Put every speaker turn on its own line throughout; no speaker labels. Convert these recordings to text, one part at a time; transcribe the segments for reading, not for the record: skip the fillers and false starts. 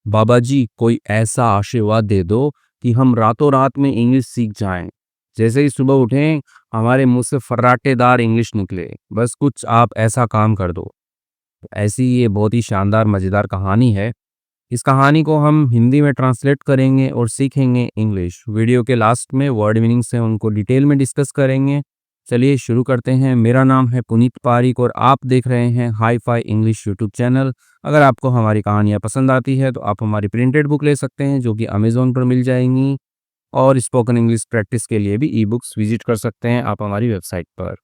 बाबा जी कोई ऐसा आशीर्वाद दे दो कि हम रातों रात में इंग्लिश सीख जाएं। जैसे ही सुबह उठें हमारे मुंह से फर्राटेदार इंग्लिश निकले, बस कुछ आप ऐसा काम कर दो। ऐसी ये बहुत ही शानदार मज़ेदार कहानी है। इस कहानी को हम हिंदी में ट्रांसलेट करेंगे और सीखेंगे इंग्लिश। वीडियो के लास्ट में वर्ड मीनिंग से उनको डिटेल में डिस्कस करेंगे। चलिए शुरू करते हैं। मेरा नाम है पुनीत पारिक और आप देख रहे हैं hi fi English YouTube channel. अगर आपको हमारी कहानियाँ पसंद आती है तो आप हमारी प्रिंटेड बुक ले सकते हैं जो कि अमेज़न पर मिल जाएंगी, और स्पोकन इंग्लिश प्रैक्टिस के लिए भी ई बुक्स विजिट कर सकते हैं आप हमारी वेबसाइट पर।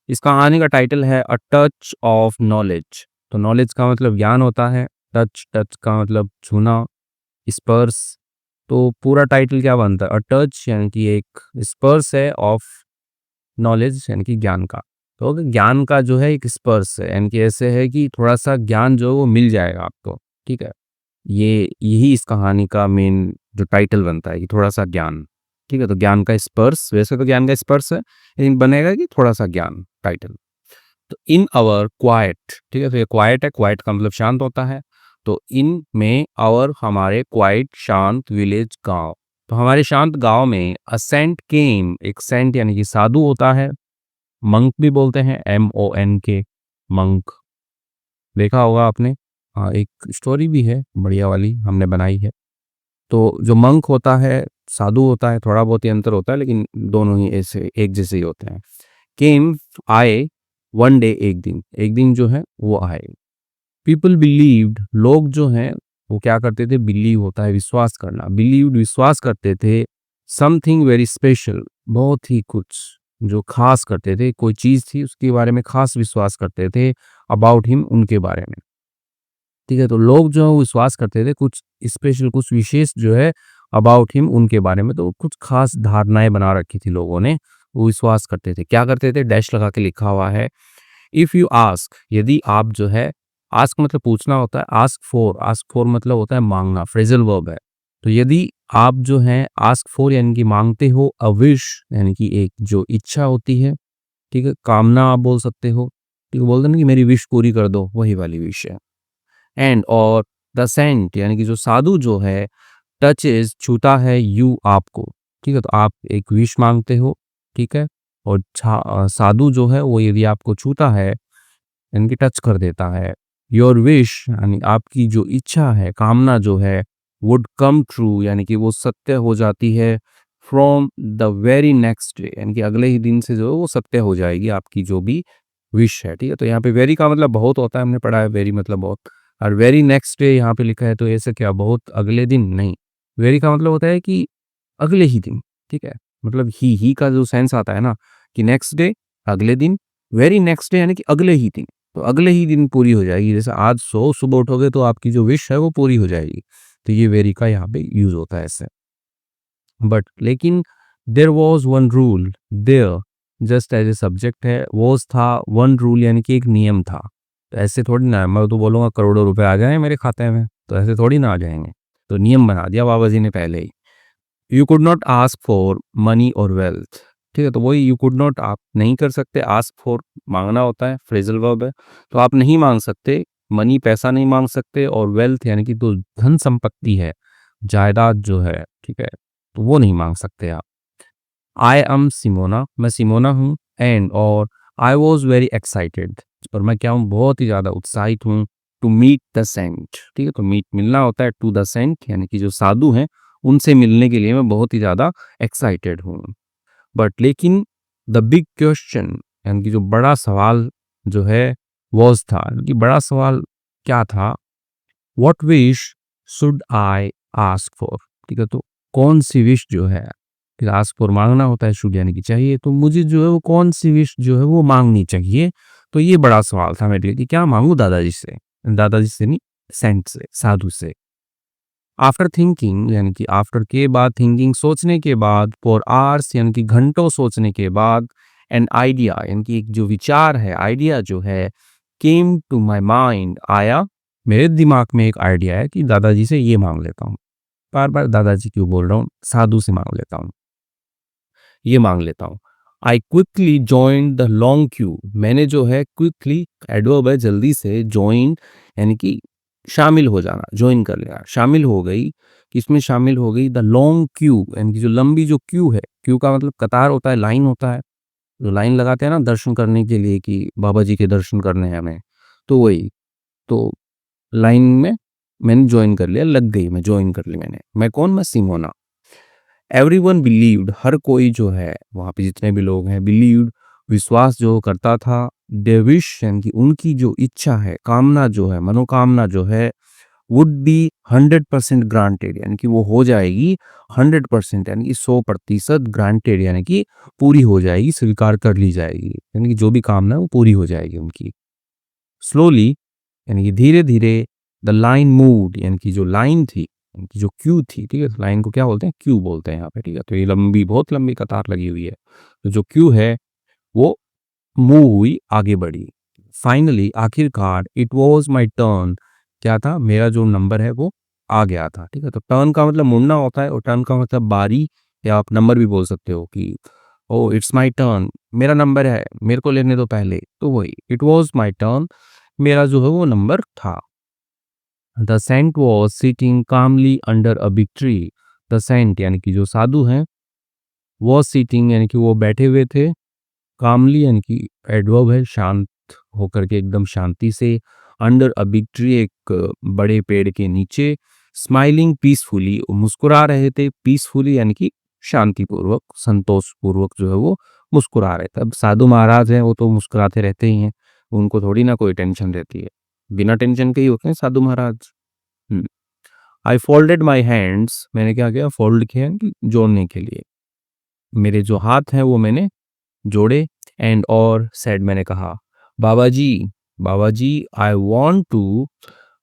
इस कहानी का टाइटल है अ टच ऑफ नॉलेज। तो नॉलेज का मतलब ज्ञान होता है, टच टच का मतलब छूना, स्पर्श। तो पूरा टाइटल क्या बनता है? अ टच यानी कि एक स्पर्श है, ऑफ नॉलेज यानी कि ज्ञान का। तो ज्ञान का जो है एक स्पर्श है, यानी कि ऐसे है कि थोड़ा सा ज्ञान जो है वो मिल जाएगा आपको। ठीक है, ये यही इस कहानी का मेन जो टाइटल बनता है कि थोड़ा सा ज्ञान। ठीक है, तो ज्ञान का स्पर्श, वैसे तो ज्ञान का स्पर्श है लेकिन बनेगा कि थोड़ा सा ज्ञान टाइटल। तो इन आवर क्वाइट, ठीक है, तो ये क्वाइट है, क्वाइट का मतलब शांत होता है। तो इन में आवर हमारे क्वाइट शांत विलेज गांव, तो हमारे शांत गांव में अ सेंट केम, एक सेंट यानी कि साधु होता है, मंक भी बोलते हैं, MONK, मंक। देखा होगा आपने। हाँ, एक स्टोरी भी है बढ़िया वाली हमने बनाई है। तो जो मंक होता है, साधु होता है, थोड़ा बहुत ही अंतर होता है लेकिन दोनों ही ऐसे एक जैसे ही होते हैं। केम आए, वन डे एक दिन जो है वो आए। पीपल बिलीव्ड, लोग जो हैं वो क्या करते थे? बिलीव होता है विश्वास करना, बिलीव्ड विश्वास करते थे, समथिंग वेरी स्पेशल, बहुत ही कुछ जो खास करते थे, कोई चीज़ थी उसके बारे में खास विश्वास करते थे, अबाउट हिम, उनके बारे में। ठीक है, तो लोग जो है वो विश्वास करते थे कुछ स्पेशल, कुछ विशेष जो है अबाउट हिम, उनके बारे में। तो कुछ खास धारणाएं बना रखी थी लोगों ने, वो विश्वास करते थे। क्या करते थे? डैश लगा के लिखा हुआ है, इफ यू आस्क, यदि आप जो है, आस्क मतलब पूछना होता है, आस्क फॉर मतलब होता है मांगना, फ्रेजल वर्ब है। तो यदि आप जो है आस्क फॉर यानी कि मांगते हो, अ विश यानी कि एक जो इच्छा होती है, ठीक है, कामना आप बोल सकते हो। ठीक है, बोलते हैं ना कि मेरी विश पूरी कर दो, वही वाली विश है। एंड और द सेंट यानी कि जो साधु जो है, टचेस छूता है, यू आपको। ठीक है, तो आप एक विश मांगते हो, ठीक है, और साधु जो है वो यदि आपको छूता है यानी कि टच कर देता है, योर विश यानी आपकी जो इच्छा है, कामना जो है, वुड कम ट्रू यानी कि वो सत्य हो जाती है, from the very next day यानी कि अगले ही दिन से जो है वो सत्य हो जाएगी आपकी जो भी विश है। ठीक है, तो यहाँ पे वेरी का मतलब बहुत होता है, हमने पढ़ा है वेरी मतलब बहुत। और वेरी नेक्स्ट डे यहाँ पे लिखा है तो ऐसे क्या, बहुत अगले दिन नहीं। वेरी का मतलब होता है कि अगले ही दिन। ठीक है, मतलब ही का जो सेंस आता है ना कि नेक्स्ट डे अगले दिन, वेरी नेक्स्ट डे यानी कि अगले ही दिन। तो अगले ही दिन पूरी हो जाएगी, जैसे आज सो सुबह उठोगे तो आपकी जो विश है वो पूरी हो जाएगी। तो ये वेरी का यहाँ पे यूज होता है ऐसे। बट लेकिन there was one rule, there just as a subject है, वॉज था, वन रूल यानी कि एक नियम था। तो ऐसे थोड़ी ना है, मैं तो बोलूँगा करोड़ों रुपए आ जाए मेरे खाते में, तो ऐसे थोड़ी ना आ जाएंगे। तो नियम बना दिया बाबा जी ने पहले ही। You could not ask for money और वेल्थ। ठीक है, तो वही यू कुड नॉट, आप नहीं कर सकते, आस्क फॉर मांगना होता है, फ्रेजल वर्ब है, तो आप नहीं मांग सकते, मनी पैसा नहीं मांग सकते, और वेल्थ यानी कि जो धन संपत्ति है, जायदाद जो है, ठीक है, तो वो नहीं मांग सकते आप। आई एम सिमोना, मैं सिमोना हूँ, एंड और आई वॉज वेरी एक्साइटेड, और मैं क्या हूँ, बहुत ही ज़्यादा उत्साहित हूँ, टू मीट द सेंट। ठीक है, तो मीट मिलना होता है, टू द सेंट यानी कि जो साधु हैं उनसे मिलने के लिए मैं बहुत ही ज़्यादा एक्साइटेड हूँ। बट लेकिन द बिग क्वेश्चन यानी कि जो बड़ा सवाल जो है, वॉज था, यानी कि बड़ा सवाल क्या था, what wish should I ask for. ठीक है, तो कौन सी विश जो है, फिर आस्क फॉर मांगना होता है, शुड यानी कि चाहिए, तो मुझे जो है वो कौन सी विश जो है वो मांगनी चाहिए। तो ये बड़ा सवाल था मेरे लिए कि क्या मांगू दादाजी से, दादाजी से नहीं, सेंट से, साधु से। आफ्टर थिंकिंग यानी कि आफ्टर के बाद, थिंकिंग सोचने के बाद, फॉर आवर्स यानी कि घंटों सोचने के बाद, एन आइडिया यानी कि एक जो विचार है, आइडिया जो है, केम टू माई माइंड, आया मेरे दिमाग में एक आइडिया है कि दादाजी से ये मांग लेता हूँ। बार बार दादाजी क्यों बोल रहा हूँ, साधु से मांग लेता हूँ, ये मांग लेता हूँ। I quickly join the long Q, मैंने जो है क्विकली, एडवर्ब है, जल्दी से, जॉइन यानी कि शामिल हो जाना, जॉइन कर लेना। शामिल हो गई, किसमें शामिल हो गई? द लॉन्ग क्यू, यानी कि जो लंबी जो क्यू है, क्यू का मतलब कतार होता है, लाइन होता है। जो लाइन लगाते हैं ना दर्शन करने के लिए कि बाबा जी के दर्शन करने हैं हमें, तो वही। तो लाइन में मैंने जॉइन कर लिया, लग गई, मैं जॉइन कर ली मैंने। मैं कौन? मैं सिमोना। एवरीवन बिलीव्ड, हर कोई जो है वहाँ पे जितने भी लोग हैं, बिलीव्ड, विश्वास जो करता था, देयर विश यानी कि उनकी जो इच्छा है, कामना जो है, मनोकामना जो है, वुड बी 100% ग्रांटेड, यानी कि वो हो जाएगी 100%, यानी कि 100% ग्रांटेड, यानी कि पूरी हो जाएगी, स्वीकार कर ली जाएगी, यानी कि जो भी कामना है वो पूरी हो जाएगी उनकी। स्लोली, यानी कि धीरे-धीरे, द लाइन मूव्ड, यानी कि जो लाइन थी, यानी कि जो क्यू थी, ठीक है? लाइन को क्या बोलते हैं? क्यू बोलते हैं यहाँ पे, ठीक है? तो ये लंबी, बहुत लंबी कतार लगी हुई है। तो जो क्यू है वो मूव हुई, आगे बढ़ी। फाइनली, आखिरकार, इट वाज़ माय टर्न, क्या था? मेरा जो नंबर है वो आ गया था, ठीक है? तो टर्न का मतलब मुड़ना होता है और टर्न का मतलब बारी, या आप नंबर भी बोल सकते हो कि ओह! इट्स माय टर्न, मेरा नंबर है, मेरे को लेने दो पहले, तो वही, इट वाज़ माय टर्न, मेरा जो है वो नंबर था। The saint was sitting calmly under a big tree. The saint यानी कि जो साधु हैं, वाज़ सिटिंग यानी कि वो बैठे हुए थे, कामली यानी कि एडवर्ब है, शांत होकर के, एकदम शांति से, अंडर अ बिग ट्री, एक बड़े पेड़ के नीचे, स्माइलिंग पीसफुली, वो मुस्कुरा रहे थे, पीसफुली यानी कि शांतिपूर्वक, संतोषपूर्वक जो है वो मुस्कुरा रहे थे। अब साधु महाराज हैं, वो तो मुस्कुराते रहते ही हैं, उनको थोड़ी ना कोई टेंशन रहती है, बिना टेंशन के ही होते हैं साधु महाराज। हुँ। आई फोल्डेड माय हैंड्स, मैंने क्या किया? फोल्ड किया कि जोड़ने के लिए। मेरे जो हाथ हैं वो मैंने जोड़े, एंड और सेड, मैंने कहा, बाबा जी, बाबा जी, आई वांट टू,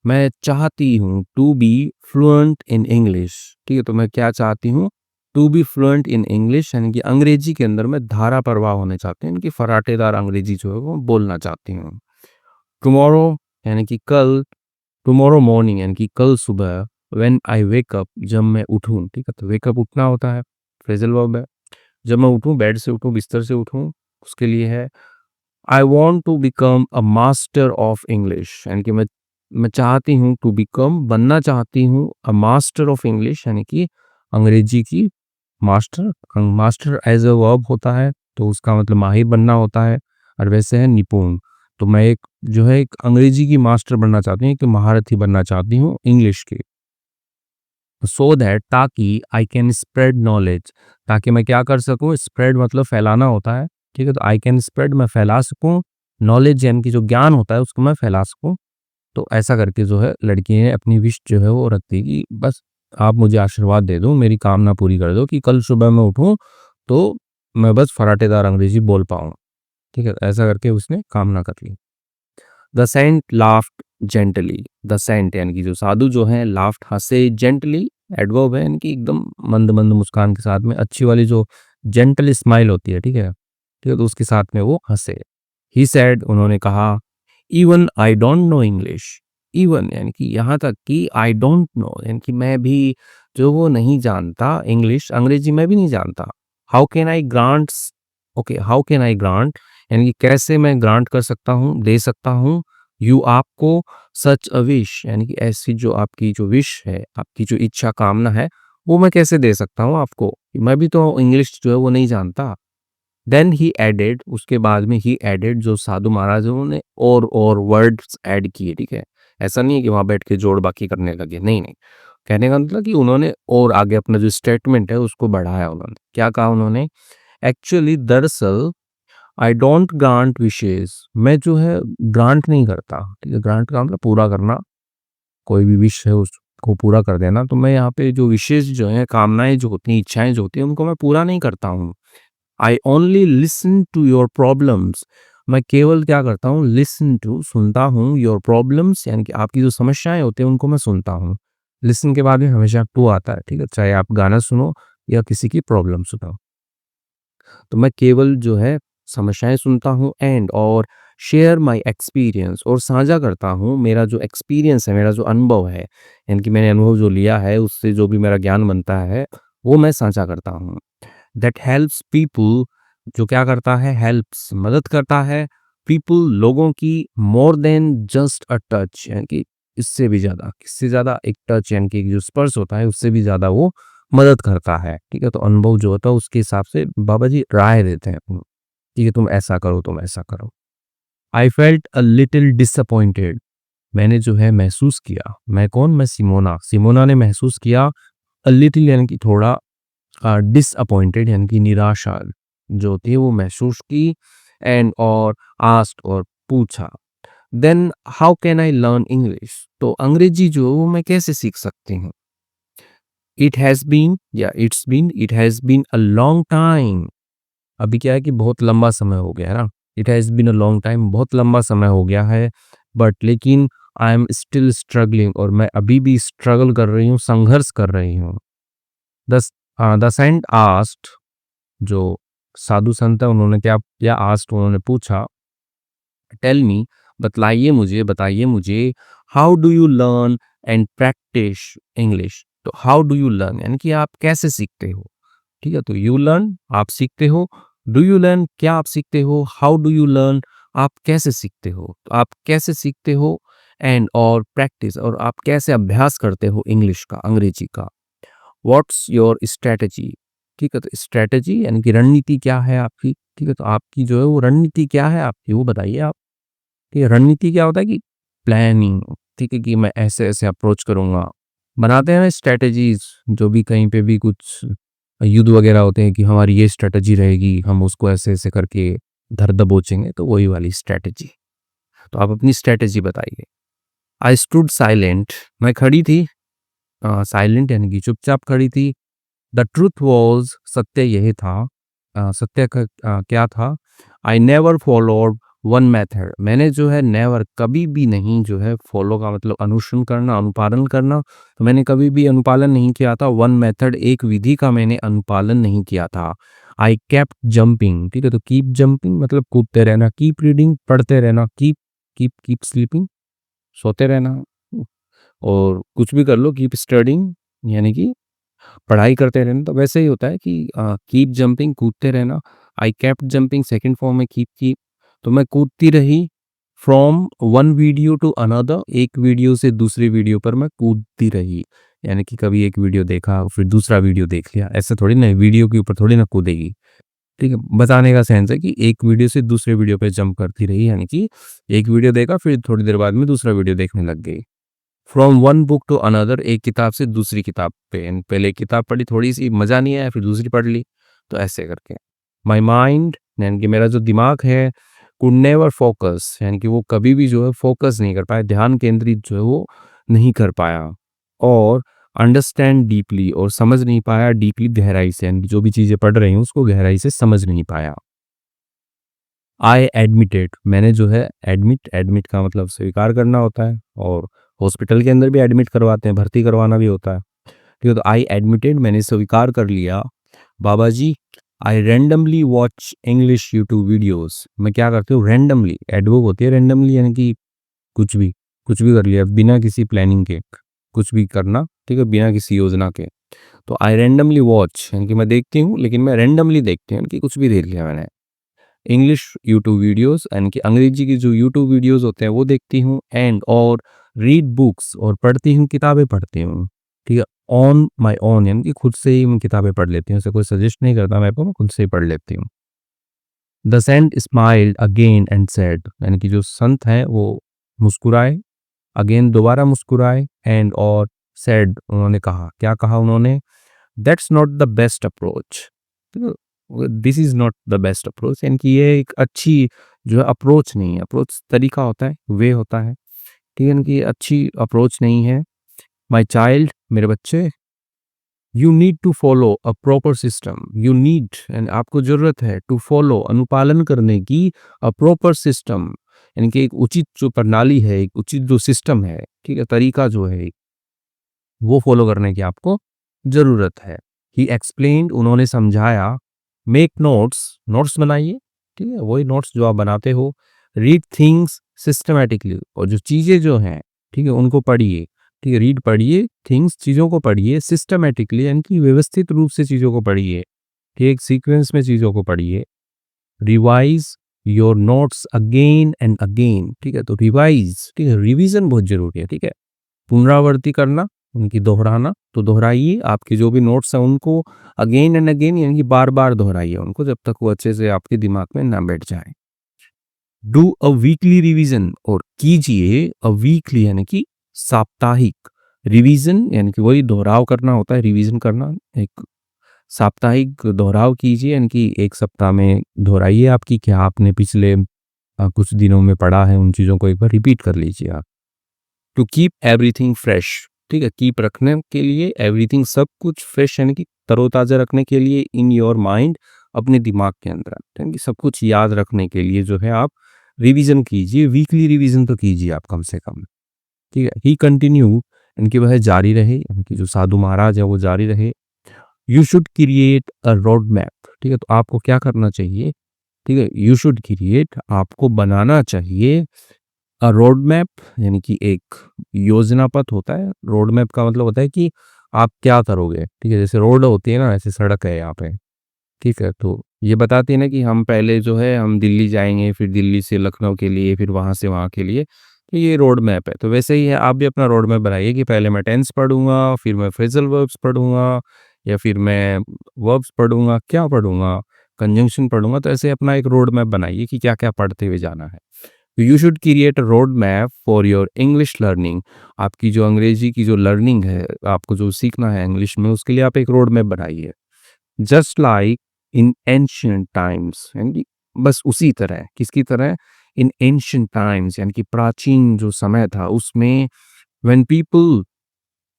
मैं चाहती हूँ, to be fluent in English, ठीक है? तो मैं क्या चाहती हूँ? To be fluent in English, यानी कि अंग्रेजी के अंदर मैं धारा प्रवाह होने चाहती हूँ, इनकी फराटेदार अंग्रेजी जो है वो बोलना चाहती हूँ। टुमारो यानी कि कल, टुमारो मॉर्निंग यानी कि कल सुबह, व्हेन आई वेक अप, जब मैं उठूँ, ठीक है? तो वेक अप उठना होता है, फ्रेजल वर्ब है। जब मैं उठूँ, बेड से उठूँ, बिस्तर से उठूँ, उसके लिए है I want to become a master of English, यानी कि मैं चाहती हूँ, टू बिकम, बनना चाहती हूँ, अ मास्टर ऑफ इंग्लिश, यानी कि अंग्रेजी की मास्टर। मास्टर एज अ वर्ब होता है, तो उसका मतलब माहिर बनना होता है, और वैसे है निपुण। तो मैं एक जो है एक अंग्रेजी की मास्टर बनना चाहती हूँ, एक महारथी बनना चाहती हूँ इंग्लिश की। सो दैट, ताकि, आई कैन स्प्रेड नॉलेज, ताकि मैं क्या कर सकूँ? स्प्रेड मतलब फैलाना होता है, ठीक है? तो आई कैन स्प्रेड, मैं फैला सकूँ, नॉलेज यानी कि जो ज्ञान होता है उसको मैं फैला सकूँ। तो ऐसा करके जो है लड़की ने अपनी विश जो है वो रख दी कि बस आप मुझे आशीर्वाद दे दो, मेरी कामना पूरी कर दो कि कल सुबह मैं उठूँ तो मैं बस फराटेदार अंग्रेजी बोल पाऊँ, ठीक है? ऐसा करके उसने कामना कर ली। The saint laughed gently, the saint यानी कि जो साधु जो हैं, लाफ्ड हँसे, जेंटली एडवर्ब है, यानी कि एकदम मंद-मंद मुस्कान के साथ में, अच्छी वाली जो जेंटल स्माइल होती है, ठीक है? ठीक है, तो उसके साथ में वो हँसे। ही सेड, उन्होंने कहा, even I don't know English, even यानी कि यहाँ तक कि आई डोंट नो यानी कि मैं भी जो वो नहीं जानता इंग्लिश, अंग्रेजी मैं भी नहीं जानता। How can I grants, okay, how can I grant, यानी कि कैसे मैं ग्रांट कर सकता हूँ, दे सकता हूँ, यू आपको, सच अ विश, यानी कि ऐसी जो आपकी जो विश है, आपकी जो इच्छा कामना है, वो मैं कैसे दे सकता हूँ आपको? मैं भी तो इंग्लिश जो है वो नहीं जानता। देन ही एडेड, उसके बाद में ही एडेड, जो साधु महाराज हैं उन्होंने और वर्ड्स ऐड किए, ठीक है? ऐसा नहीं है कि वहाँ बैठ के जोड़-बाकी करने लगे, नहीं। कहने का मतलब कि उन्होंने और आगे अपना जो स्टेटमेंट है उसको बढ़ाया उन्होंने। क्या कहा उन्होंने? एक्चुअली, दरअसल, आई डोंट ग्रांट विशेज़, मैं जो है ग्रांट नहीं करता, ठीक है? ग्रांट का मतलब पूरा करना, कोई भी विश है उसको पूरा कर देना। तो मैं यहाँ पे जो विशेज़ जो हैं, कामनाएँ जो होती हैं, इच्छाएँ जो होती हैं, उनको मैं पूरा नहीं करता हूँ। I only listen to your problems, मैं केवल क्या करता हूँ? लिसन टू, सुनता हूँ, योर प्रॉब्लम्स यानी कि आपकी जो समस्याएँ होती हैं, उनको मैं सुनता हूँ। लिसन के बाद में हमेशा टू आता है, ठीक है? चाहे आप गाना सुनो या किसी की प्रॉब्लम सुनो। तो मैं केवल जो है समस्याएँ सुनता हूँ, एंड और शेयर माय एक्सपीरियंस, और साझा करता हूँ मेरा जो एक्सपीरियंस है, मेरा जो अनुभव है, यानी कि मैंने अनुभव जो लिया है उससे जो भी मेरा ज्ञान बनता है, वो मैं साझा करता हूँ। दैट हेल्प्स पीपल, जो क्या करता है? हेल्प्स, मदद करता है, पीपल, लोगों की, more than just a touch, यानी कि इससे भी ज़्यादा, किससे ज़्यादा, एक टच यानी कि जो स्पर्श होता है उससे भी ज़्यादा वो मदद करता है, ठीक है? तो अनुभव जो होता है उसके हिसाब से बाबा जी राय देते हैं, ठीक है, तुम ऐसा करो, तुम ऐसा करो। I felt a little disappointed, मैंने जो है महसूस किया, मैं कौन? मैं सिमोना, सिमोना ने महसूस किया अ लिटिल यानी कि थोड़ा, डिसअपॉइंटेड यानी कि निराशा जो होती है वो महसूस की, एंड और आस्क्ड और पूछा, then how can I learn English, तो अंग्रेजी जो है वो मैं कैसे सीख सकती हूँ? It has been a long time, अभी क्या है कि बहुत लंबा समय हो गया है ना, it has been a long time, बहुत लंबा समय हो गया है, बट लेकिन आई एम स्टिल स्ट्रगलिंग, और मैं अभी भी स्ट्रगल कर रही हूँ, संघर्ष कर रही हूँ। द सेंट आस्क्ड, जो साधु संत है उन्होंने क्या क्या आस्क्ड, उन्होंने पूछा, टेल मी, बताइए मुझे, how do you learn and practice English, तो हाउ डू यू लर्न यानी कि आप कैसे सीखते हो, ठीक है? तो यू लर्न आप सीखते हो, डू यू लर्न क्या आप सीखते हो, हाउ डू यू लर्न आप कैसे सीखते हो, तो आप कैसे सीखते हो, एंड और प्रैक्टिस और आप कैसे अभ्यास करते हो इंग्लिश का, अंग्रेजी का। व्हाट्स योर स्ट्रैटेजी, ठीक है? तो स्ट्रैटेजी यानी कि रणनीति क्या है आपकी, ठीक है? तो आपकी जो है वो रणनीति क्या है आपकी, वो बताइए आप। ठीक है, रणनीति क्या होता है कि प्लानिंग, ठीक है, कि मैं ऐसे-ऐसे अप्रोच करूँगा। बनाते हैं ना स्ट्रैटेजीज़, जो भी कहीं पे भी कुछ युद्ध वगैरह होते हैं कि हमारी ये स्ट्रैटेजी रहेगी, हम उसको ऐसे-ऐसे करके धर दबोचेंगे, तो वही वाली स्ट्रैटेजी। तो आप अपनी स्ट्रैटेजी बताइए। आई स्टूड साइलेंट, मैं खड़ी थी, साइलेंट यानी कि चुपचाप खड़ी थी। द ट्रुथ वाज़, सत्य यही था, सत्य क्या था? I never followed one method, मैंने जो है नेवर कभी भी नहीं जो है, फॉलो का मतलब अनुसरण करना, अनुपालन करना, तो मैंने कभी भी अनुपालन नहीं किया था, वन मेथड एक विधि का मैंने अनुपालन नहीं किया था। आई केप्ट जंपिंग, ठीक है? तो कीप जंपिंग मतलब कूदते रहना, कीप रीडिंग पढ़ते रहना, कीप कीप कीप स्लीपिंग सोते रहना, और कुछ भी कर लो, कीप स्टडिंग यानी कि पढ़ाई करते रहना, तो वैसे ही होता है कि कीप जंपिंग कूदते रहना, I kept jumping second form में कीप कीप, तो मैं कूदती रही, from one video to another, एक वीडियो से दूसरी वीडियो पर मैं कूदती रही, यानी कि कभी एक वीडियो देखा फिर दूसरा वीडियो देख लिया, ऐसे थोड़ी ना वीडियो के ऊपर थोड़ी ना कूदेगी, ठीक है? बताने का सेंस है कि एक वीडियो से दूसरे वीडियो पे जंप करती रही, यानी कि एक वीडियो देखा फिर थोड़ी देर बाद में दूसरा वीडियो देखने लग गई। From one book to another, एक किताब से दूसरी किताब पे, यानी पहले एक किताब पढ़ी, थोड़ी-सी मज़ा नहीं आया, फिर दूसरी पढ़ ली, तो ऐसे करके। माय माइंड यानी कि मेरा जो दिमाग है, कुड नेवर फोकस यानी कि वो कभी भी जो है फोकस नहीं कर पाया, ध्यान केंद्रित जो है वो नहीं कर पाया, और अंडरस्टैंड डीपली, और समझ नहीं पाया डीपली, गहराई से, यानी कि जो भी चीज़ें पढ़ रही हूँ उसको गहराई से समझ नहीं पाया। आई एडमिटेड, मैंने जो है एडमिट, एडमिट का मतलब स्वीकार करना होता है, और हॉस्पिटल के अंदर भी एडमिट करवाते हैं, भर्ती करवाना भी होता है, ठीक है? तो आई एडमिटेड मैंने स्वीकार कर लिया, Baba ji, I randomly watch English YouTube videos, मैं क्या करती हूँ रैंडमली, एडवर्ब होती है रैंडमली यानी कि कुछ भी, कुछ भी कर लिया बिना किसी प्लानिंग के, कुछ भी करना, ठीक है, बिना किसी योजना के। तो आई रैंडमली वॉच यानी कि मैं देखती हूँ, लेकिन मैं रैंडमली देखती हूँ, यानी कि कुछ भी देख लिया मैंने। इंग्लिश यूट्यूब वीडियोस यानी कि अंग्रेजी की जो यूट्यूब वीडियोस होते हैं वो देखती हूँ, एंड और रीड बुक्स, और पढ़ती हूँ, किताबें पढ़ती हूँ, ठीक है? ऑन माय ओन यानी कि खुद से ही मैं किताबें पढ़ लेती हूँ, ऐसे कोई सजेस्ट नहीं करता मेरे को, मैं खुद से ही पढ़ लेती हूँ। The saint smiled again and said, यानी कि जो संत हैं वो मुस्कुराए, अगेन दोबारा मुस्कुराए, एंड और सेड उन्होंने कहा, क्या कहा उन्होंने? That's not the best approach, this is not the best approach, यानी कि ये एक अच्छी जो है अप्रोच नहीं है, अप्रोच तरीका होता है, वे होता है, ठीक है? यानी कि अच्छी अप्रोच नहीं है। माय चाइल्ड, मेरे बच्चे, you need to follow a proper system, you need and आपको जरूरत है, टू फॉलो अनुपालन करने की, अ प्रॉपर सिस्टम यानी कि एक उचित जो प्रणाली है, एक उचित जो सिस्टम है, ठीक है, तरीका जो है वो फॉलो करने की आपको ज़रूरत है। ही एक्सप्लेन्ड, उन्होंने समझाया, मेक नोट्स, नोट्स बनाइए, ठीक है? वही नोट्स जो आप बनाते हो, रीड थिंग्स सिस्टमैटिकली, और जो चीज़ें जो हैं, ठीक है, उनको पढ़िए, ठीक है? रीड पढ़िए, थिंग्स चीज़ों को पढ़िए, सिस्टमैटिकली यानी कि व्यवस्थित रूप से चीज़ों को पढ़िए, ठीक है? एक सीक्वेंस में चीज़ों को पढ़िए। Revise your notes again and again, ठीक है? तो रिवाइज़, ठीक है? रिवीज़न बहुत ज़रूरी है, ठीक है? पुनरावृत्ति करना, उनकी दोहराना, तो दोहराइए। आपके जो भी नोट्स हैं उनको अगेन एंड अगेन यानी कि बार-बार दोहराइए उनको जब तक वो अच्छे से आपके दिमाग में ना बैठ जाए। डू अ वीकली रिवीजन और कीजिए अ वीकली यानी कि साप्ताहिक रिवीजन यानी कि वही दोहराव करना होता है, रिवीजन करना। एक साप्ताहिक दोहराव कीजिए यानी कि 1 सप्ताह में दोहराइए आपकी क्या आपने पिछले कुछ दिनों में पढ़ा है, उन चीज़ों को एक बार रिपीट कर लीजिए आप। टू कीप एवरीथिंग फ्रेश, ठीक है? कीप रखने के लिए एवरीथिंग सब कुछ फ्रेश यानी कि तरोताज़ा रखने के लिए इन योर माइंड अपने दिमाग के अंदर, यानी कि सब कुछ याद रखने के लिए जो है आप रिवीजन कीजिए, वीकली रिवीजन तो कीजिए आप कम से कम, ठीक है? ही कंटिन्यू इनकी वह जारी रहे, इनकी जो साधु महाराज है वो जारी रहे। You should create a road map, ठीक है? तो आपको क्या करना चाहिए, ठीक है? यू शुड क्रिएट आपको बनाना चाहिए रोड मैप यानी कि एक योजना पथ होता है। रोड मैप का मतलब होता है कि आप क्या करोगे, ठीक है? जैसे रोड होती है ना, ऐसे सड़क है यहाँ पे, ठीक है? तो ये बताती है ना कि हम पहले जो है हम दिल्ली जाएँगे, फिर दिल्ली से लखनऊ के लिए, फिर वहाँ से वहाँ के लिए, तो ये रोड मैप है। तो वैसे ही है, आप भी अपना रोड मैप बनाइए कि पहले मैं टेंस पढ़ूँगा, फिर मैं फ्रेज़ल वर्ब्स पढ़ूँगा या फिर मैं वर्ब्स पढ़ूँगा, क्या पढ़ूँगा, कंजंक्शन पढ़ूँगा। तो ऐसे अपना एक रोड मैप बनाइए कि क्या-क्या पढ़ते हुए जाना है। You should create a road map for your English learning. आपकी जो अंग्रेजी की जो लर्निंग है, आपको जो सीखना है इंग्लिश में, उसके लिए आप एक रोड मैप बनाइए। Just like in ancient times यानी कि बस उसी तरह, किसकी तरह? इन एंशिएंट टाइम्स यानी कि प्राचीन जो समय था उसमें, व्हेन पीपल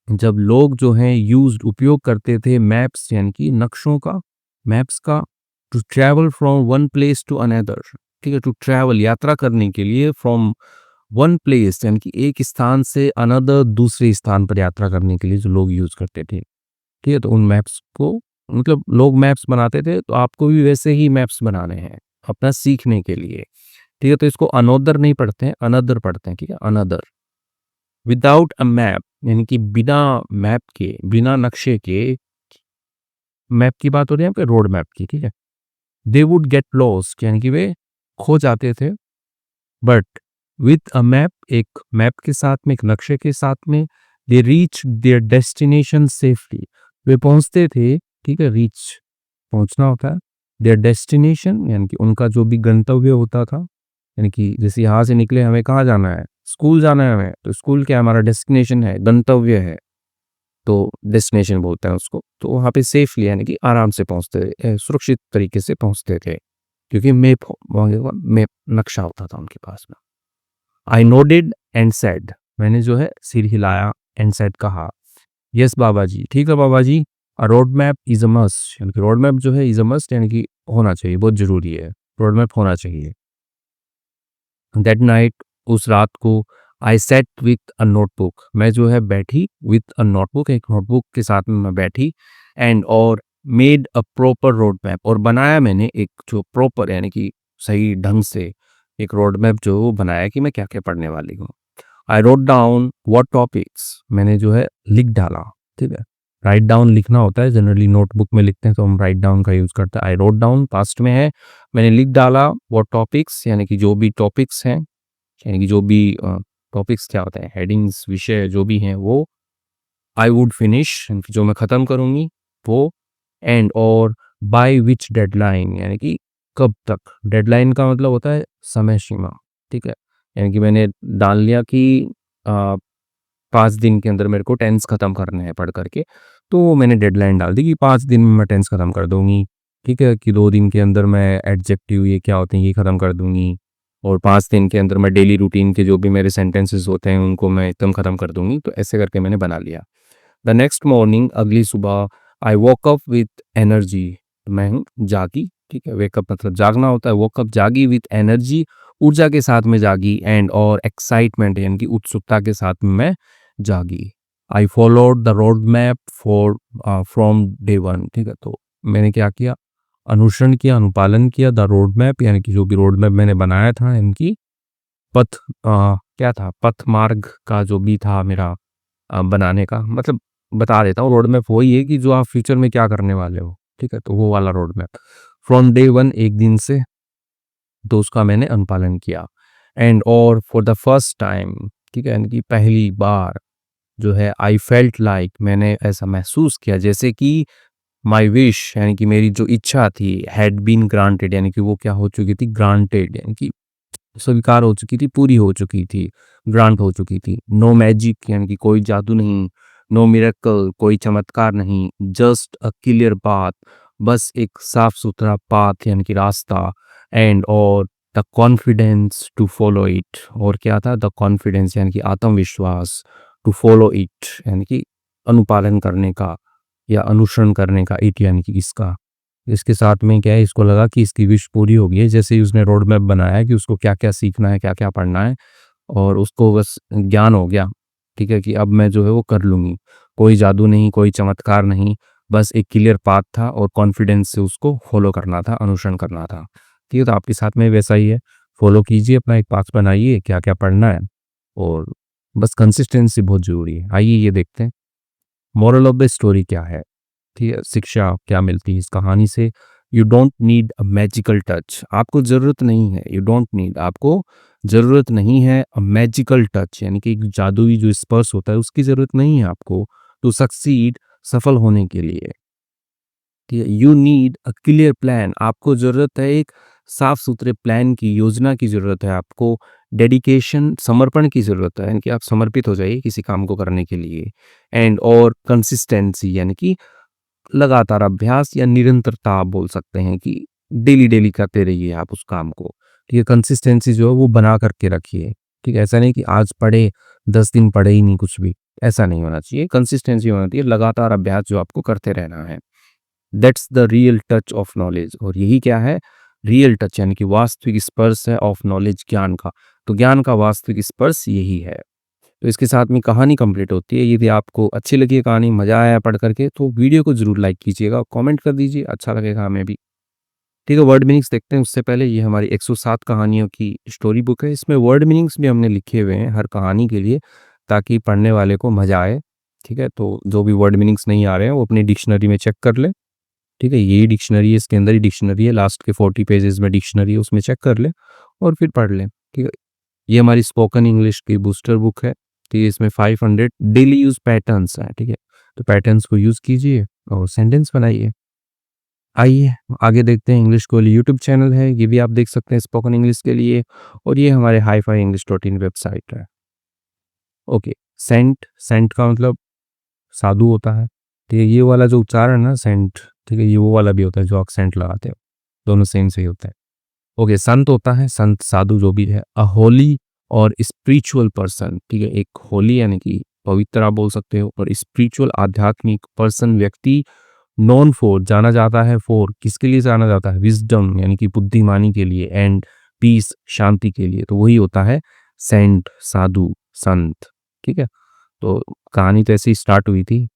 जब लोग जो हैं यूज्ड उपयोग करते थे मैप्स यानी कि नक्शों का, मैप्स का, to travel from one place to another, ठीक है? टू ट्रैवल यात्रा करने के लिए, फ्रॉम वन प्लेस यानी कि एक स्थान से अनदर दूसरे स्थान पर यात्रा करने के लिए जो लोग यूज करते थे, ठीक है? तो उन मैप्स को मतलब लोग मैप्स बनाते थे, तो आपको भी वैसे ही मैप्स बनाने हैं अपना सीखने के लिए, ठीक है? तो इसको अनोदर नहीं पढ़ते हैं, अनदर पढ़ते हैं, ठीक है? अनदर। विदाउट अ मैप यानी कि बिना मैप के, बिना नक्शे के, मैप की बात हो रही है आपके रोड मैप की, ठीक है? दे वुड गेट लॉस्ट यानी कि वे खो जाते थे। बट विथ अ मैप, एक मैप के साथ में, एक नक्शे के साथ में, they reach their destination safely, वे पहुंचते थे, ठीक है? रीच पहुंचना होता है, देयर डेस्टिनेशन यानी कि उनका जो भी गंतव्य होता था, यानी कि जैसे यहाँ से निकले हमें कहाँ जाना है, स्कूल जाना है हमें, तो स्कूल क्या हमारा डेस्टिनेशन है, गंतव्य है, तो डेस्टिनेशन बोलते हैं उसको। तो वहाँ पे सेफली यानी कि आराम से पहुँचते थे, सुरक्षित तरीके से पहुँचते थे, क्योंकि मैप नक्शा होता था उनके पास में। आई नोडेड एंड सेड, मैंने जो है सिर हिलाया, एंड सेड कहा, यस बाबा जी, ठीक है Baba ji, a road map is a must, यानी कि रोड मैप जो है इज़ अ मस्ट यानी कि होना चाहिए, बहुत ज़रूरी है, रोड मैप होना चाहिए। दैट नाइट, उस रात को, आई सेट विथ अ नोटबुक, मैं जो है बैठी विथ अ नोटबुक, एक नोटबुक के साथ में मैं बैठी, एंड और made a proper road map, और बनाया मैंने एक जो प्रॉपर यानी कि सही ढंग से एक रोड मैप जो वो बनाया कि मैं क्या-क्या पढ़ने वाली हूँ। I wrote down what topics, मैंने जो है लिख डाला, ठीक है? राइट डाउन लिखना होता है, जनरली नोटबुक में लिखते हैं तो हम राइट डाउन का यूज़ करते हैं। आई रोट डाउन पास्ट में है, मैंने लिख डाला व्हाट टॉपिक्स यानी कि जो भी टॉपिक्स हैं, यानी कि जो भी टॉपिक्स क्या होता है, हेडिंग्स, विषय जो भी हैं वो, आई वुड फिनिश यानी कि जो मैं ख़त्म करूँगी वो, एंड और बाय व्हिच डेडलाइन यानी कि कब तक, डेडलाइन का मतलब होता है समय सीमा, ठीक है? यानी कि मैंने डाल लिया कि अ, 5 दिन के अंदर मेरे को टेंस ख़त्म करने हैं पढ़ कर के, तो मैंने डेडलाइन डाल दी कि 5 दिन में मैं टेंस ख़त्म कर दूँगी, ठीक है? कि 2 दिन के अंदर मैं एडजेक्टिव ये क्या होते हैं ये ख़त्म कर दूँगी, और 5 दिन के अंदर मैं डेली रूटीन के जो भी मेरे सेंटेंसेस होते हैं उनको मैं एकदम ख़त्म कर दूँगी, तो ऐसे करके मैंने बना लिया। द नेक्स्ट मॉर्निंग, अगली सुबह, आई वोक अप विथ एनर्जी, मैं जागी, ठीक है? वेकअप मतलब जागना होता है, वोक अप जागी विथ एनर्जी, ऊर्जा के साथ में जागी, एंड और एक्साइटमेंट यानी कि उत्सुकता के साथ में मैं जागी। I followed the road map for from day one, ठीक है? तो मैंने क्या किया, अनुसरण किया, अनुपालन किया द रोड मैप यानी कि जो भी रोड मैप मैंने बनाया था इनकी पथ क्या था, पथ मार्ग का जो भी था मेरा बनाने का, मतलब बता देता हूँ, रोड मैप वही है कि जो आप फ्यूचर में क्या करने वाले हो, ठीक है? तो वो वाला road map from day one, एक दिन से, तो उसका मैंने अनुपालन किया, एंड और फॉर द फर्स्ट टाइम, ठीक है? यानी कि पहली बार, जो है आई फेल्ट लाइक, मैंने ऐसा महसूस किया जैसे कि माय विश यानी कि मेरी जो इच्छा थी हैड बीन ग्रांटेड, यानी कि वो क्या हो चुकी थी, ग्रांटेड यानी कि स्वीकार हो चुकी थी, पूरी हो चुकी थी, ग्रांट हो चुकी थी। नो मैजिक यानी कि कोई जादू नहीं, नो मिरेकल कोई चमत्कार नहीं, जस्ट अ क्लियर पाथ, बस एक साफ-सुथरा पाथ यानी कि रास्ता, एंड और the confidence to follow it, और क्या था, द कॉन्फिडेंस यानी कि आत्मविश्वास, टू फॉलो इट यानी कि अनुपालन करने का या अनुसरण करने का, इट यानी कि इसका। इसके साथ में क्या है, इसको लगा कि इसकी विश पूरी हो गई है, जैसे ही उसने रोड मैप बनाया कि उसको क्या-क्या सीखना है, क्या-क्या पढ़ना है, और उसको बस ज्ञान हो गया, ठीक है, कि अब मैं जो है वो कर लूँगी। कोई जादू नहीं, कोई चमत्कार नहीं, बस एक क्लियर पाथ था और कॉन्फिडेंस से उसको फॉलो करना था, अनुसरण करना था। ठीक है, तो आपके साथ में वैसा ही है, फॉलो कीजिए, अपना एक पाथ बनाइए, क्या-क्या पढ़ना है, और बस कंसिस्टेंसी बहुत ज़रूरी है। आइए ये देखते हैं, मोरल ऑफ द स्टोरी क्या है? ठीक है, शिक्षा क्या मिलती है इस कहानी से? You don't need a magical touch, आपको ज़रूरत नहीं है, यू डोंट नीड, आपको ज़रूरत नहीं है अ मैजिकल टच यानी कि एक जादुई जो स्पर्श होता है उसकी ज़रूरत नहीं है आपको टू सक्सीड, सफल होने के लिए। ठीक है, you need a clear plan, आपको ज़रूरत है एक साफ-सुथरे प्लान की, योजना की ज़रूरत है आपको, डेडिकेशन समर्पण की ज़रूरत है, यानी कि आप समर्पित हो जाइए किसी काम को करने के लिए, एंड और कंसिस्टेंसी यानी कि लगातार अभ्यास या निरंतरता आप बोल सकते हैं कि डेली डेली करते रहिए आप उस काम को। ठीक है, कंसिस्टेंसी जो है वो बना करके रखिए। ठीक है, ऐसा नहीं कि आज पढ़े 10 दिन पढ़े ही नहीं कुछ भी, ऐसा नहीं होना चाहिए। कंसिस्टेंसी होना चाहिए, लगातार अभ्यास जो आपको करते रहना है। That's the real touch of knowledge, और यही क्या है, रियल टच यानी कि वास्तविक स्पर्श है ऑफ नॉलेज, ज्ञान का। तो ज्ञान का वास्तविक स्पर्श यही है। तो इसके साथ में कहानी कंप्लीट होती है। यदि आपको अच्छी लगी है कहानी, मज़ा आया पढ़ करके, तो वीडियो को ज़रूर लाइक कीजिएगा, कमेंट कर दीजिए, अच्छा लगेगा हमें भी। ठीक है, वर्ड मीनिंग्स देखते हैं उससे पहले, ये हमारी 107 कहानियों की स्टोरी बुक है। इसमें वर्ड मीनिंग्स भी हमने लिखे हुए हैं हर कहानी के लिए, ताकि पढ़ने वाले को मज़ा आए। ठीक है, तो जो भी वर्ड मीनिंग्स नहीं आ रहे हैं वो अपनी डिक्शनरी में चेक कर लें। ठीक है, यही डिक्शनरी है, इसके अंदर ही डिक्शनरी है, लास्ट के 40 पेजेज़ में डिक्शनरी है, उसमें चेक कर लें और फिर पढ़ लें। ठीक है, ये हमारी स्पोकन इंग्लिश की बूस्टर बुक है। ठीक है, इसमें 500 डेली यूज़ पैटर्न्स हैं, ठीक है? तो पैटर्न्स को यूज़ कीजिए और सेंटेंस बनाइए। आइए आगे देखते हैं, इंग्लिश कोली यूट्यूब चैनल है, ये भी आप देख सकते हैं स्पोकन इंग्लिश के लिए, और ये हमारे hi fi English dot in website है। ओके, सेंट, सेंट का मतलब साधु होता है। ठीक है, ये वाला जो उच्चारण है ना सेंट, ठीक है, ये वो वाला भी होता है जो एक्सेंट लगाते हो, दोनों सेम से ही होता है। ओके, संत होता है, संत साधु जो भी है, अ होली और स्पिरिचुअल पर्सन, ठीक है, एक होली यानी कि पवित्र आप बोल सकते हो, और स्पिरिचुअल आध्यात्मिक पर्सन व्यक्ति, नोन फॉर जाना जाता है, फॉर किसके लिए जाना जाता है, विजडम यानी कि बुद्धिमानी के लिए, एंड पीस शांति के लिए, तो वही होता है सेंट, साधु, संत। ठीक है, तो कहानी तो ऐसे ही स्टार्ट हुई थी,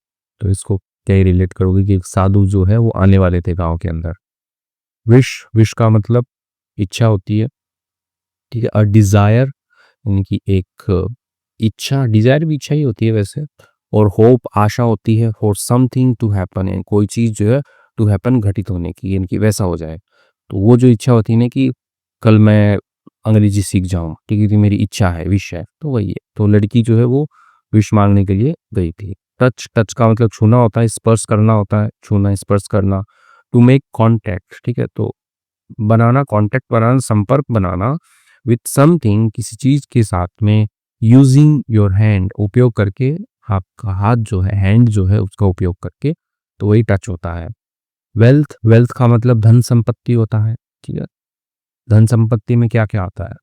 तो इसको क्या ही रिलेट करोगे कि एक साधु जो है वो आने वाले थे गांव के अंदर। विश, विश का मतलब इच्छा होती है। ठीक है, अ डिज़ायर यानी कि एक इच्छा, डिज़ायर भी इच्छा ही होती है वैसे, और होप आशा होती है, फॉर समथिंग टू हैपन यानी कोई चीज़ जो है टू हैपन घटित होने की, यानी कि वैसा हो जाए। तो वो जो इच्छा होती है ना कि कल मैं अंग्रेजी सीख जाऊँ, ठीक है, ये मेरी इच्छा है, विश है, तो वही है। तो लड़की जो है वो विश माँगने के लिए गई थी। टच, टच का मतलब छूना होता है, स्पर्श करना होता है, छूना, स्पर्श करना। टू मेक कॉन्टैक्ट, ठीक है, तो बनाना, कॉन्टैक्ट बनाना, संपर्क बनाना विथ समथिंग किसी चीज के साथ में, यूजिंग योर हैंड उपयोग करके, आपका हाथ जो है, हैंड जो है उसका उपयोग करके, तो वही टच होता है। वेल्थ, वेल्थ का मतलब धन संपत्ति होता है। ठीक है, धन संपत्ति में क्या क्या आता है,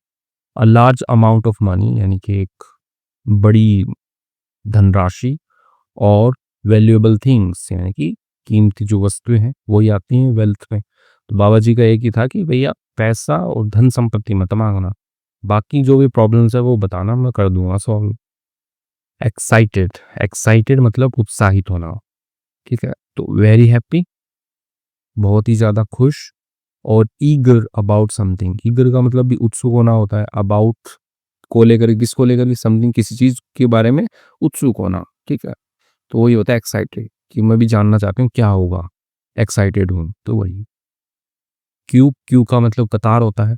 a large amount of money यानी कि एक बड़ी धनराशि, और वैल्यूएबल थिंग्स यानी कि कीमती जो वस्तुएं हैं वही आती हैं वेल्थ में। तो बाबा जी का एक ही था कि भैया पैसा और धन संपत्ति मत मांगना, बाकी जो भी प्रॉब्लम्स है वो बताना, मैं कर दूंगा सॉल्व। एक्साइटेड, एक्साइटेड मतलब उत्साहित होना। ठीक है, तो वेरी हैप्पी बहुत ही ज्यादा खुश, और ईगर अबाउट समथिंग, ईगर का मतलब भी उत्सुक होना होता है, अबाउट को लेकर, किसको लेकर भी, समथिंग किसी चीज के बारे में उत्सुक होना। ठीक है, तो वही होता है एक्साइटेड, कि मैं भी जानना चाहती हूँ क्या होगा, एक्साइटेड हूँ, तो वही। क्यू, क्यू का मतलब कतार होता है।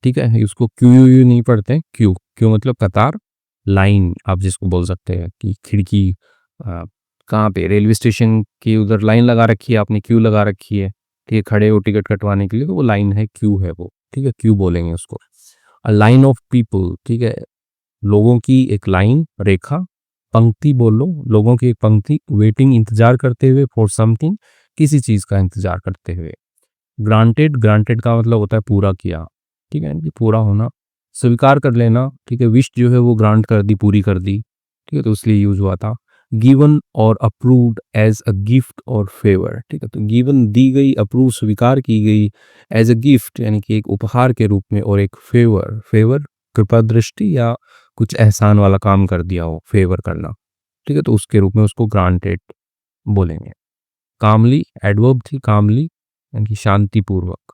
ठीक है, उसको क्यू यू यू नहीं पढ़ते, क्यू, क्यू मतलब कतार, लाइन आप जिसको बोल सकते हैं कि खिड़की अ, कहाँ पे रेलवे स्टेशन की उधर लाइन लगा रखी है आपने, क्यू लगा रखी है, ठीक है, खड़े हो टिकट कटवाने के लिए, तो वो लाइन है, क्यू है वो, ठीक है, क्यू बोलेंगे उसको। अ लाइन ऑफ पीपल, ठीक है, लोगों की एक लाइन, रेखा, पंक्ति बोल लो, लोगों की एक पंक्ति, वेटिंग इंतजार करते हुए, फॉर समथिंग, किसी चीज का इंतजार करते हुए। ग्रांटेड, ग्रांटेड का मतलब होता है पूरा किया, ठीक है, यानी कि पूरा होना, स्वीकार कर लेना, ठीक है, विश जो है वो ग्रांट कर दी, पूरी कर दी, ठीक है, तो इसलिए यूज हुआ था। गिवन और अप्रूव्ड एज अ गिफ्ट और फेवर, ठीक है, तो गिवन दी गई, अप्रूव स्वीकार की गई, एज अ गिफ्ट यानी कि एक उपहार के रूप में, और एक फेवर, फेवर कृपा दृष्टि या कुछ एहसान वाला काम कर दिया हो, फेवर करना, ठीक है, तो उसके रूप में उसको ग्रांटेड बोलेंगे। कामली, एडवर्ब थी कामली, यानी कि शांतिपूर्वक।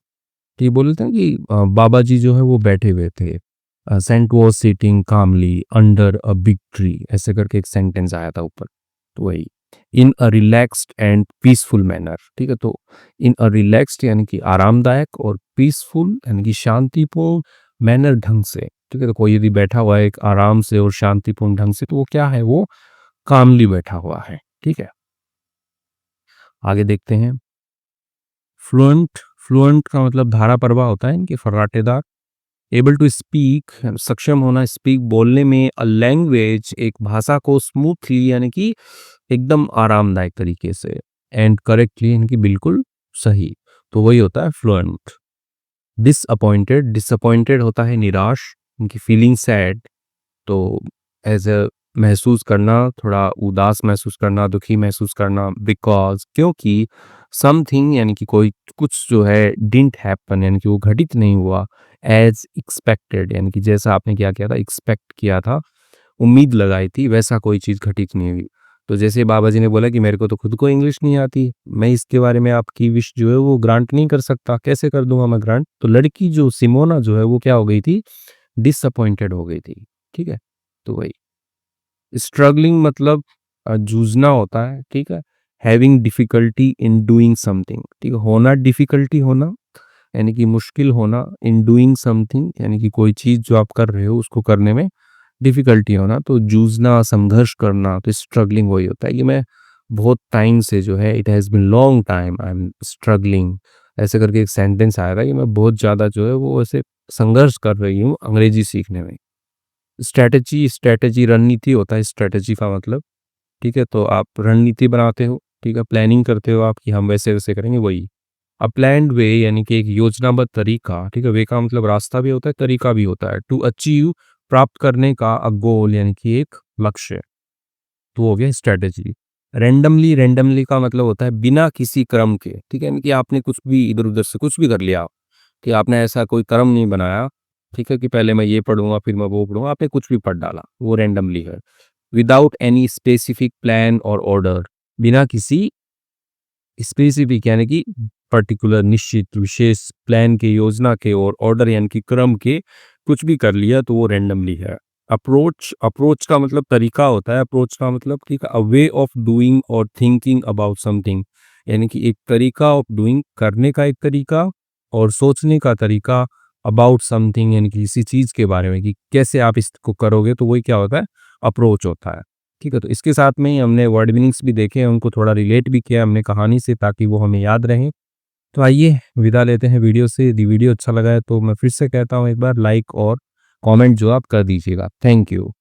तो ये बोलते हैं कि बाबा जी जो है वो बैठे हुए थे। Saint was sitting calmly under a big tree, ऐसे करके एक सेंटेंस आया था ऊपर, तो वही। In a relaxed and peaceful manner, ठीक है, तो इन अ रिलैक्स्ड यानी कि आरामदायक, और पीसफुल यानी कि शांतिपूर्ण, मैनर ढंग से, ठीक है, तो कोई यदि बैठा हुआ है एक आराम से और शांतिपूर्ण ढंग से, तो वो क्या है, वो कामली बैठा हुआ है, ठीक है। आगे देखते हैं। फ्लुएंट, फ्लुएंट का मतलब धारा प्रवाह होता है इनके, फर्राटेदार। एबल टू स्पीक, सक्षम होना, स्पीक बोलने में, अ लैंग्वेज एक भाषा को, स्मूथली यानी कि एकदम आरामदायक तरीके से, एंड करेक्टली यानी कि बिल्कुल सही, तो वही होता है फ्लुएंट। डिसअपॉइंटेड, डिसअपॉइंटेड होता है निराश, उनकी फीलिंग सैड, तो एज अ महसूस करना, थोड़ा उदास महसूस करना, दुखी महसूस करना, बिकॉज क्योंकि, समथिंग यानी कि कोई कुछ जो है, डिडंट हैपन यानी कि वो घटित नहीं हुआ, एज एक्सपेक्टेड यानी कि जैसा आपने क्या किया था, एक्सपेक्ट किया था, उम्मीद लगाई थी, वैसा कोई चीज़ घटित नहीं हुई। तो जैसे बाबा जी ने बोला कि मेरे को तो खुद को इंग्लिश नहीं आती, मैं इसके बारे में आपकी विश जो है वो ग्रांट नहीं कर सकता, कैसे कर दूंगा मैं ग्रांट, तो लड़की जो सिमोना जो है वो क्या हो गई थी, डिसअपॉइंटेड हो गई थी, ठीक है, तो वही। स्ट्रगलिंग मतलब जूझना होता है, ठीक है। Having difficulty in doing something, ठीक है, होना, डिफिकल्टी होना यानी कि मुश्किल होना, इन डूइंग समथिंग यानी कि कोई चीज़ जो आप कर रहे हो उसको करने में डिफिकल्टी होना, तो जूझना, संघर्ष करना, तो स्ट्रगलिंग वही होता है कि मैं बहुत टाइम से जो है, it has been long time I am struggling, ऐसे करके एक सेंटेंस आया था कि मैं बहुत ज़्यादा जो है वो ऐसे संघर्ष कर रही हूँ अंग्रेजी सीखने में। स्ट्रैटेजी, स्ट्रैटेजी रणनीति होता है स्ट्रैटेजी का मतलब, ठीक है, तो आप रणनीति बनाते हो, ठीक है, प्लानिंग करते हो आप कि हम वैसे वैसे करेंगे, वही। अ प्लान्ड वे यानी कि एक योजनाबद्ध तरीका, ठीक है, वे का मतलब रास्ता भी होता है, तरीका भी होता है। टू अचीव, प्राप्त करने का, अ गोल यानी कि एक लक्ष्य, तो हो गया स्ट्रैटेजी। रैंडमली, रैंडमली का मतलब होता है बिना किसी क्रम के, ठीक है, यानी कि आपने कुछ भी इधर उधर से कुछ भी कर लिया, कि आपने ऐसा कोई क्रम नहीं बनाया, ठीक है, कि पहले मैं ये पढ़ूंगा फिर मैं वो पढ़ूंगा, आपने कुछ भी पढ़ डाला, वो रैंडमली है। विदाउट एनी स्पेसिफिक प्लान और ऑर्डर, बिना किसी स्पेसिफिक यानी कि पर्टिकुलर, निश्चित, विशेष प्लान के, योजना के, और ऑर्डर यानी कि क्रम के, कुछ भी कर लिया तो वो रैंडमली है। अप्रोच, अप्रोच का मतलब तरीका होता है, अप्रोच का मतलब ठीक है, अ वे ऑफ डूइंग और थिंकिंग अबाउट समथिंग, यानी कि एक तरीका ऑफ डूइंग, करने का एक तरीका, और सोचने का तरीका, अबाउट समथिंग यानी कि किसी चीज़ के बारे में कि कैसे आप इसको करोगे, तो वही क्या होता है, अप्रोच होता है, ठीक है। तो इसके साथ में ही हमने वर्ड मीनिंग्स भी देखे, उनको थोड़ा रिलेट भी किया हमने कहानी से, ताकि वो हमें याद रहें। तो आइए विदा लेते हैं वीडियो से। यदि वीडियो अच्छा लगा है तो मैं फिर से कहता हूँ, एक बार लाइक और कमेंट जो आप कर दीजिएगा। Thank you.